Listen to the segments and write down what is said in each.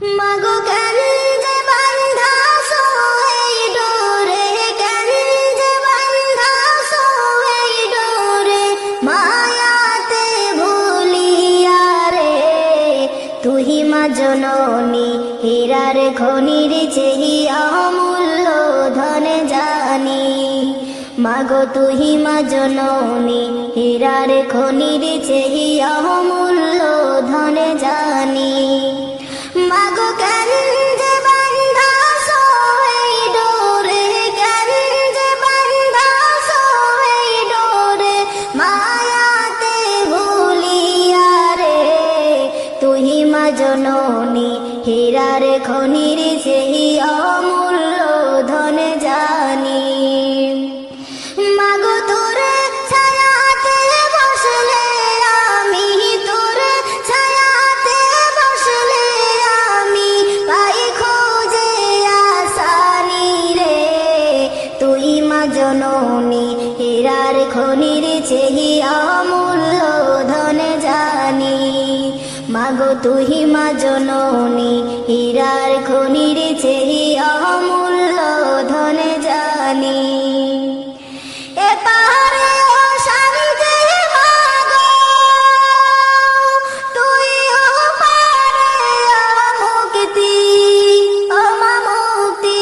মাগো কেন যে বান্ধাছো এই ডোরে, কেন যে বান্ধাছো এই ডোরে, মায়াতে ভুলিয়া রে। তুহি মা জননী হীরার খনির চেহিয়া অমূল্য ধন জানি। মাগো তুহি মা জননী হীরার খনির চেহিয়া অমূল্য ধন জানি। মাগো কেন যে বান্ধাছো এই ডোরে, কেন যে বান্ধাছো এই ডোরে, মায়াতে ভুলিয়া রে। তুহি মা জননী হীরার খনির চেহিয়া অমূল্য ধন জানি। মাগো তোরে ছায়াতে বসলে আমি, তোরে ছায়াতে বসলে আমি পাই খোঁজে আসানি রে। তুই মা জননী হীরার খনির চেহিয়া অমূল্য ধন জানি। মাগো তুহি মা জননী হীরার খনির চেহিয়া অমূল্য ধন জানি। এপারে ও শান্তি মাগো, তুই ওপারে মুক্তি, ও মা মুক্তি।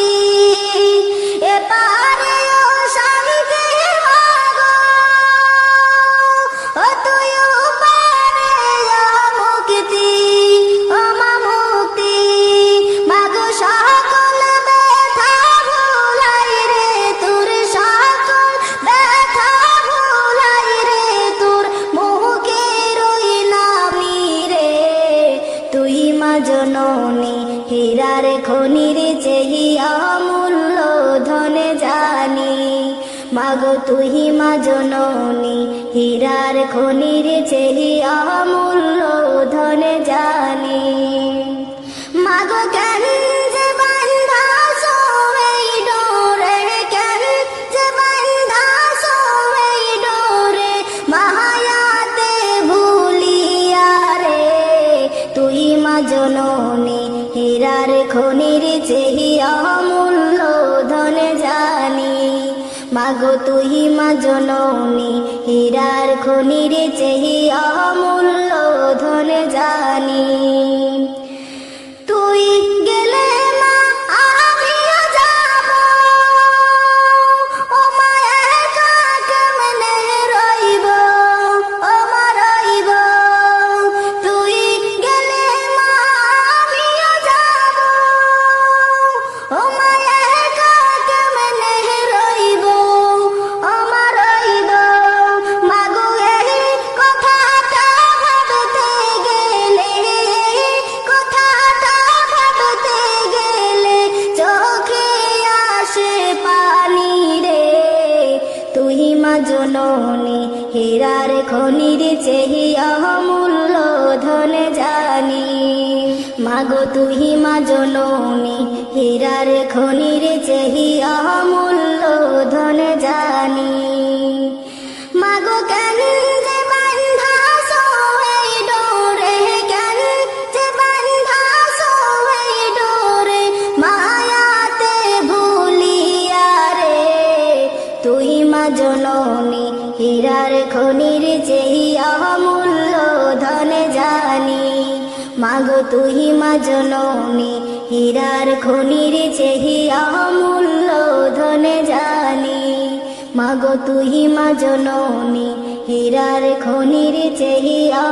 এপারে ও শান্তি মাগো, ও তুই ওপারে মুক্তি, ও মা মুক্তি। মাগো সকল ব্যথা ভুলাই রে, তোর সকল ব্যথা ভুলাই রে, তোর মুখে রইলামি রে। তুই মা জননী হীরার খনির চেহিয়া অমূল্য ধন জানি। মাগো তুহি মা জননী হীরার খনির চেহিয়া অমূল্য ধন জানি। মাগো কেন যে বান্ধাছো এই ডোরে, কেন যে বান্ধাছো এই ডোরে, মায়াতে ভুলিয়া রে। তুই মা জননী হীরার খনির চেহিয়া অমূল্য ধন জানি। মাগো তুহি মা জননী হীরার খনির চেহিয়া অমূল্য ধন জানি। তুই গেলে মা আমিও যাব, ও মা একা কেমনে রইব, ও মা রইব। তুই গেলে মা আমিও যাব, ও মা একা কেমনে রইব, ও মা রইব। মাগো এই কথাটা ভাবতে গেলে, কথাটা ভাবতে গেলে চোখে আসে পানি রে। তুই মা জননী হীরার খনির চেহিয়া অমূল্য ধন জানি। মাগো তুই মা জননী হীরার খনির চেহিয়া অমূল্য ধন জানি। মাগো কেন যে বান্ধাছো এই ডোরে, কেন যে বান্ধাছো এই ডোরে, মায়াতে ভুলিয়া রে। তুই মা জননী হীরার খনির চেহিয়া অমূল্য ধন জানি। মাগো তুই মা জননী হীরার খনির চেহিয়া অমূল্য ধন জানি। মাগো তুই মা জননী হীরার খনির চেহিয়া